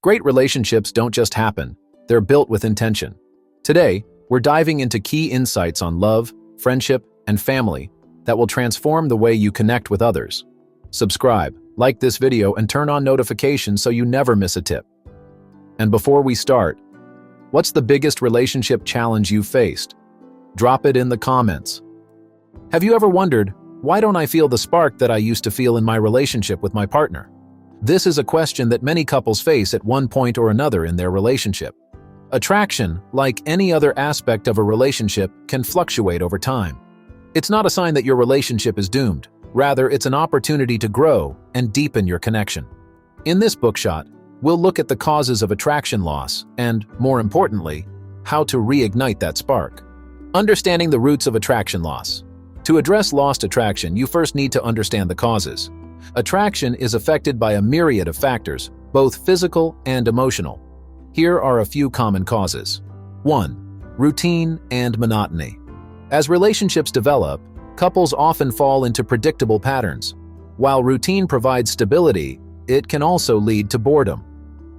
Great relationships don't just happen, they're built with intention. Today, we're diving into key insights on love, friendship, and family that will transform the way you connect with others. Subscribe, like this video, and turn on notifications so you never miss a tip. And before we start, what's the biggest relationship challenge you've faced? Drop it in the comments. Have you ever wondered, why don't I feel the spark that I used to feel in my relationship with my partner? This is a question that many couples face at one point or another in their relationship. Attraction, like any other aspect of a relationship, can fluctuate over time. It's not a sign that your relationship is doomed. Rather, it's an opportunity to grow and deepen your connection. In this bookshot, we'll look at the causes of attraction loss and, more importantly, how to reignite that spark. Understanding the roots of attraction loss. To address lost attraction, you first need to understand the causes. Attraction is affected by a myriad of factors, both physical and emotional. Here are a few common causes. 1. Routine and monotony. As relationships develop, couples often fall into predictable patterns. While routine provides stability, it can also lead to boredom.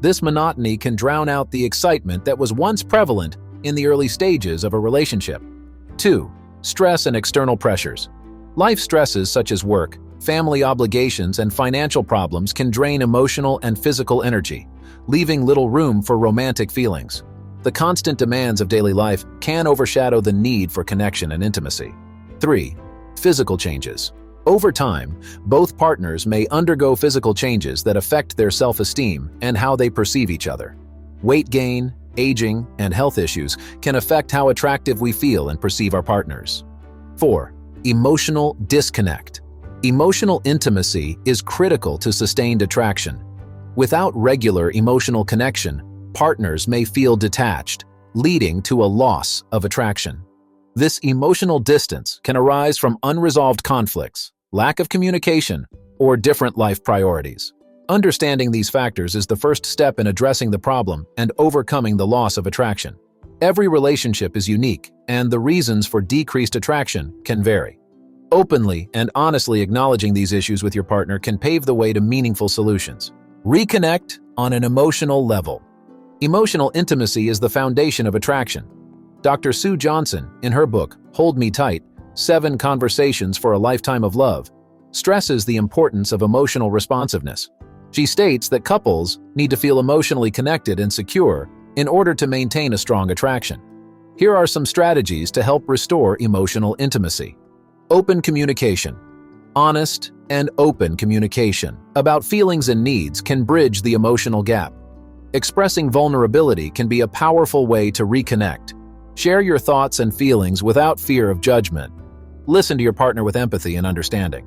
This monotony can drown out the excitement that was once prevalent in the early stages of a relationship. 2. Stress and external pressures. Life stresses such as work, family obligations, and financial problems can drain emotional and physical energy, leaving little room for romantic feelings. The constant demands of daily life can overshadow the need for connection and intimacy. 3. Physical changes. Over time, both partners may undergo physical changes that affect their self-esteem and how they perceive each other. Weight gain, aging, and health issues can affect how attractive we feel and perceive our partners. 4. Emotional disconnect. Emotional intimacy is critical to sustained attraction. Without regular emotional connection, partners may feel detached, leading to a loss of attraction. This emotional distance can arise from unresolved conflicts, lack of communication, or different life priorities. Understanding these factors is the first step in addressing the problem and overcoming the loss of attraction. Every relationship is unique, and the reasons for decreased attraction can vary. Openly and honestly acknowledging these issues with your partner can pave the way to meaningful solutions. Reconnect on an emotional level. Emotional intimacy is the foundation of attraction. Dr. Sue Johnson, in her book, Hold Me Tight, 7 Conversations for a Lifetime of Love, stresses the importance of emotional responsiveness. She states that couples need to feel emotionally connected and secure in order to maintain a strong attraction. Here are some strategies to help restore emotional intimacy. Open communication. Honest and open communication about feelings and needs can bridge the emotional gap. Expressing vulnerability can be a powerful way to reconnect. Share your thoughts and feelings without fear of judgment. Listen to your partner with empathy and understanding.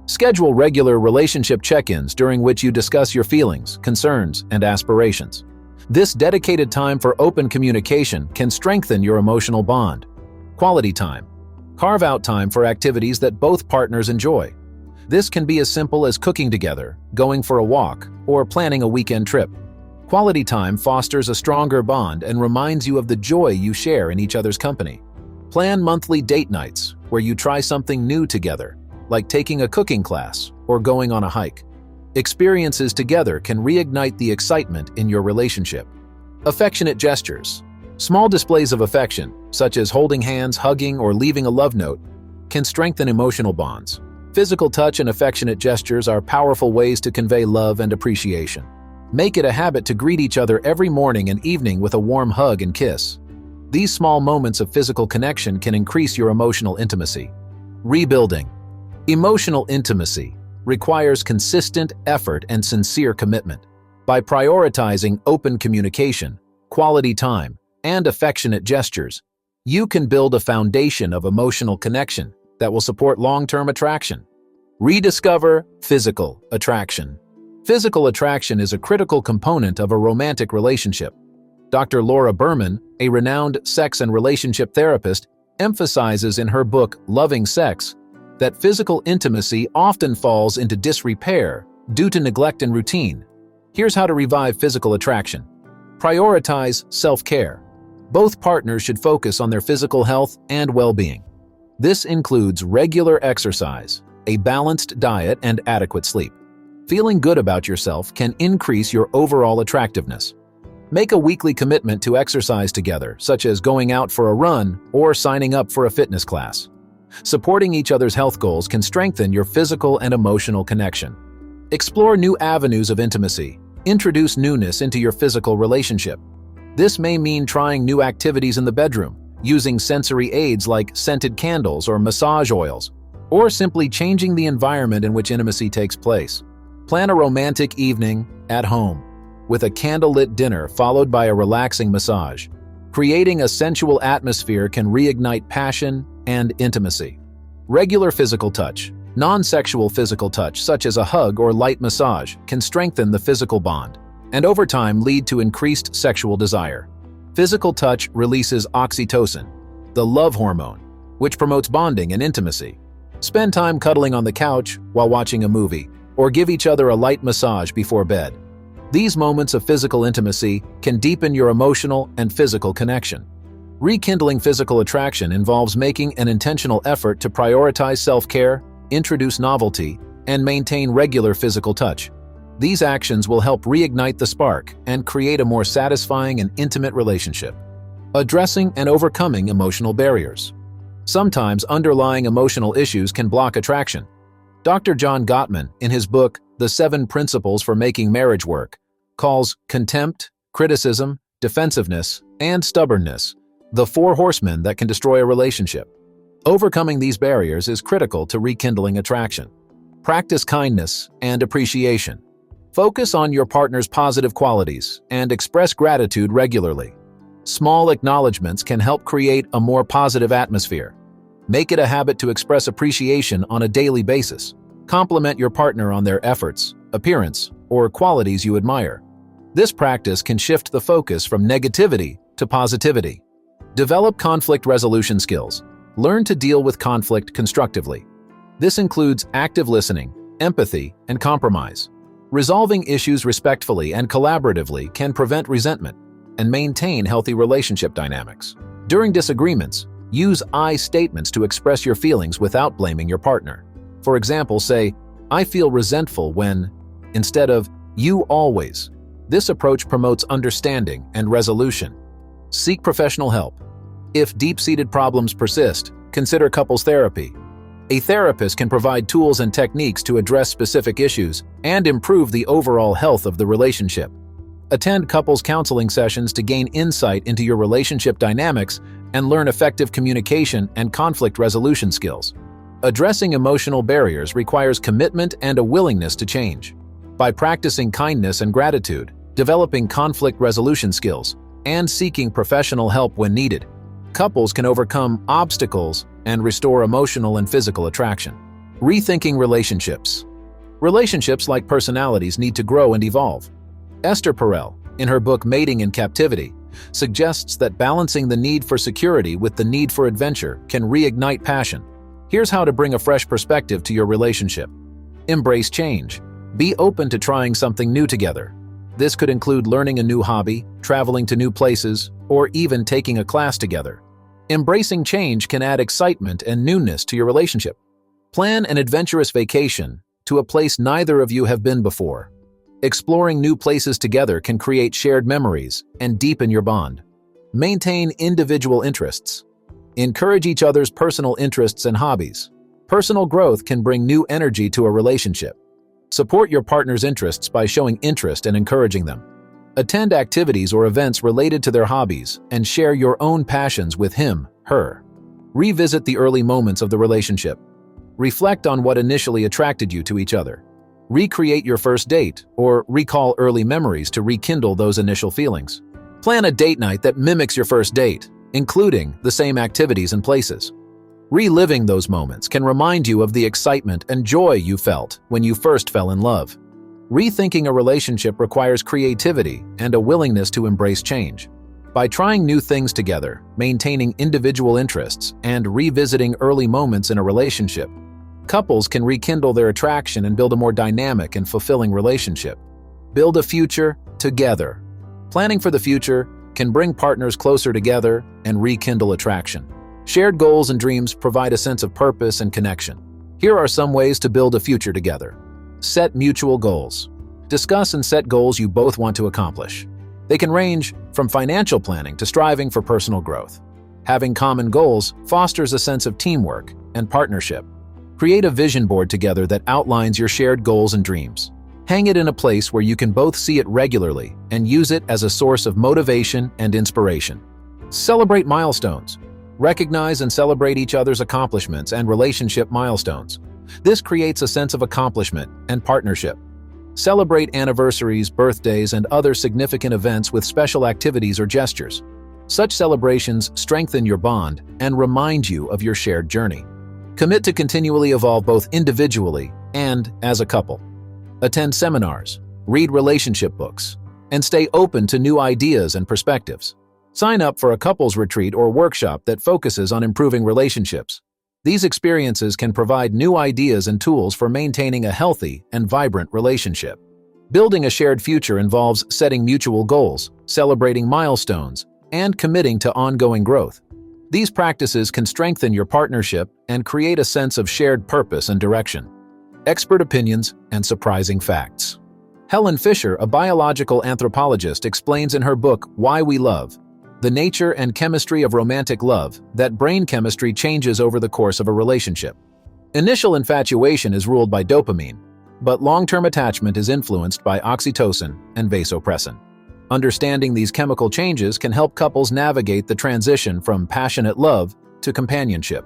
Schedule regular relationship check-ins during which you discuss your feelings, concerns, and aspirations. This dedicated time for open communication can strengthen your emotional bond. Quality time. Carve out time for activities that both partners enjoy. This can be as simple as cooking together, going for a walk, or planning a weekend trip. Quality time fosters a stronger bond and reminds you of the joy you share in each other's company. Plan monthly date nights where you try something new together, like taking a cooking class or going on a hike. Experiences together can reignite the excitement in your relationship. Affectionate gestures. Small displays of affection, such as holding hands, hugging, or leaving a love note, can strengthen emotional bonds. Physical touch and affectionate gestures are powerful ways to convey love and appreciation. Make it a habit to greet each other every morning and evening with a warm hug and kiss. These small moments of physical connection can increase your emotional intimacy. Rebuilding. Emotional intimacy requires consistent effort and sincere commitment. By prioritizing open communication, quality time, and affectionate gestures, you can build a foundation of emotional connection that will support long-term attraction. Rediscover physical attraction. Physical attraction is a critical component of a romantic relationship. Dr. Laura Berman, a renowned sex and relationship therapist, emphasizes in her book Loving Sex that physical intimacy often falls into disrepair due to neglect and routine. Here's how to revive physical attraction. Prioritize self-care. Both partners should focus on their physical health and well-being. This includes regular exercise, a balanced diet, and adequate sleep. Feeling good about yourself can increase your overall attractiveness. Make a weekly commitment to exercise together, such as going out for a run or signing up for a fitness class. Supporting each other's health goals can strengthen your physical and emotional connection. Explore new avenues of intimacy. Introduce newness into your physical relationship. This may mean trying new activities in the bedroom, using sensory aids like scented candles or massage oils, or simply changing the environment in which intimacy takes place. Plan a romantic evening at home, with a candlelit dinner followed by a relaxing massage. Creating a sensual atmosphere can reignite passion and intimacy. Regular physical touch. Non-sexual physical touch, such as a hug or light massage, can strengthen the physical bond, and over time lead to increased sexual desire. Physical touch releases oxytocin, the love hormone, which promotes bonding and intimacy. Spend time cuddling on the couch while watching a movie, or give each other a light massage before bed. These moments of physical intimacy can deepen your emotional and physical connection. Rekindling physical attraction involves making an intentional effort to prioritize self-care, introduce novelty, and maintain regular physical touch. These actions will help reignite the spark and create a more satisfying and intimate relationship. Addressing and overcoming emotional barriers. Sometimes underlying emotional issues can block attraction. Dr. John Gottman, in his book, The 7 Principles for Making Marriage Work, calls contempt, criticism, defensiveness, and stubbornness the 4 horsemen that can destroy a relationship. Overcoming these barriers is critical to rekindling attraction. Practice kindness and appreciation. Focus on your partner's positive qualities and express gratitude regularly. Small acknowledgments can help create a more positive atmosphere. Make it a habit to express appreciation on a daily basis. Compliment your partner on their efforts, appearance, or qualities you admire. This practice can shift the focus from negativity to positivity. Develop conflict resolution skills. Learn to deal with conflict constructively. This includes active listening, empathy, and compromise. Resolving issues respectfully and collaboratively can prevent resentment and maintain healthy relationship dynamics. During disagreements, use I statements to express your feelings without blaming your partner. For example, say, "I feel resentful when," instead of "you always." This approach promotes understanding and resolution. Seek professional help. If deep-seated problems persist, consider couples therapy. A therapist can provide tools and techniques to address specific issues and improve the overall health of the relationship. Attend couples counseling sessions to gain insight into your relationship dynamics and learn effective communication and conflict resolution skills. Addressing emotional barriers requires commitment and a willingness to change. By practicing kindness and gratitude, developing conflict resolution skills, and seeking professional help when needed, couples can overcome obstacles and restore emotional and physical attraction. Rethinking relationships. Relationships, like personalities, need to grow and evolve. Esther Perel, in her book Mating in Captivity, suggests that balancing the need for security with the need for adventure can reignite passion. Here's how to bring a fresh perspective to your relationship. Embrace change. Be open to trying something new together. This could include learning a new hobby, traveling to new places, or even taking a class together. Embracing change can add excitement and newness to your relationship. Plan an adventurous vacation to a place neither of you have been before. Exploring new places together can create shared memories and deepen your bond. Maintain individual interests. Encourage each other's personal interests and hobbies. Personal growth can bring new energy to a relationship. Support your partner's interests by showing interest and encouraging them. Attend activities or events related to their hobbies and share your own passions with him, her. Revisit the early moments of the relationship. Reflect on what initially attracted you to each other. Recreate your first date or recall early memories to rekindle those initial feelings. Plan a date night that mimics your first date, including the same activities and places. Reliving those moments can remind you of the excitement and joy you felt when you first fell in love. Rethinking a relationship requires creativity and a willingness to embrace change. By trying new things together, maintaining individual interests, and revisiting early moments in a relationship, couples can rekindle their attraction and build a more dynamic and fulfilling relationship. Build a future together. Planning for the future can bring partners closer together and rekindle attraction. Shared goals and dreams provide a sense of purpose and connection. Here are some ways to build a future together. Set mutual goals. Discuss and set goals you both want to accomplish. They can range from financial planning to striving for personal growth. Having common goals fosters a sense of teamwork and partnership. Create a vision board together that outlines your shared goals and dreams. Hang it in a place where you can both see it regularly and use it as a source of motivation and inspiration. Celebrate milestones. Recognize and celebrate each other's accomplishments and relationship milestones. This creates a sense of accomplishment and partnership. Celebrate anniversaries, birthdays, and other significant events with special activities or gestures. Such celebrations strengthen your bond and remind you of your shared journey. Commit to continually evolve both individually and as a couple. Attend seminars, read relationship books, and stay open to new ideas and perspectives. Sign up for a couples retreat or workshop that focuses on improving relationships. These experiences can provide new ideas and tools for maintaining a healthy and vibrant relationship. Building a shared future involves setting mutual goals, celebrating milestones, and committing to ongoing growth. These practices can strengthen your partnership and create a sense of shared purpose and direction. Expert opinions and surprising facts. Helen Fisher, a biological anthropologist, explains in her book, Why We Love, the nature and chemistry of romantic love, that brain chemistry changes over the course of a relationship. Initial infatuation is ruled by dopamine, but long-term attachment is influenced by oxytocin and vasopressin. Understanding these chemical changes can help couples navigate the transition from passionate love to companionship.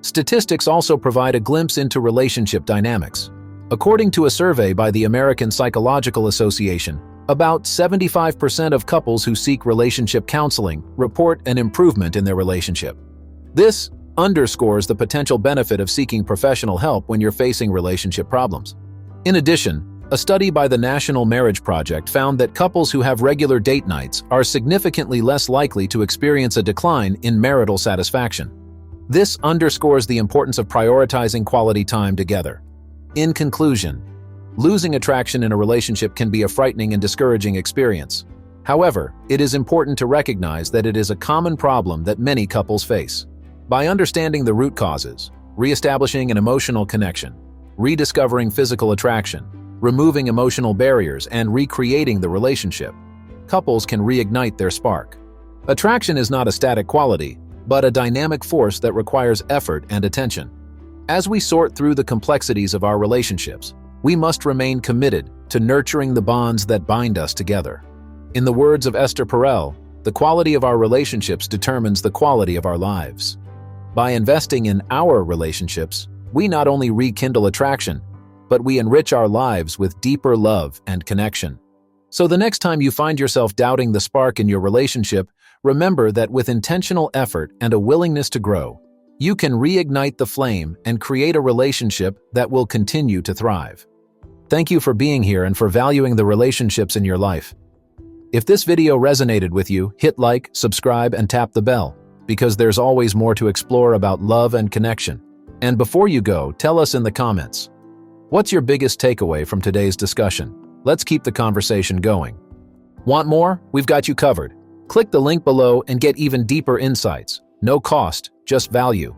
Statistics also provide a glimpse into relationship dynamics. According to a survey by the American Psychological Association, about 75% of couples who seek relationship counseling report an improvement in their relationship. This underscores the potential benefit of seeking professional help when you're facing relationship problems. In addition, a study by the National Marriage Project found that couples who have regular date nights are significantly less likely to experience a decline in marital satisfaction. This underscores the importance of prioritizing quality time together. In conclusion, losing attraction in a relationship can be a frightening and discouraging experience. However, it is important to recognize that it is a common problem that many couples face. By understanding the root causes, reestablishing an emotional connection, rediscovering physical attraction, removing emotional barriers, and recreating the relationship, couples can reignite their spark. Attraction is not a static quality, but a dynamic force that requires effort and attention. As we sort through the complexities of our relationships, we must remain committed to nurturing the bonds that bind us together. In the words of Esther Perel, the quality of our relationships determines the quality of our lives. By investing in our relationships, we not only rekindle attraction, but we enrich our lives with deeper love and connection. So the next time you find yourself doubting the spark in your relationship, remember that with intentional effort and a willingness to grow, you can reignite the flame and create a relationship that will continue to thrive. Thank you for being here and for valuing the relationships in your life. If this video resonated with you, hit like, subscribe, and tap the bell, because there's always more to explore about love and connection. And before you go, tell us in the comments, what's your biggest takeaway from today's discussion? Let's keep the conversation going. Want more? We've got you covered. Click the link below and get even deeper insights. No cost, just value.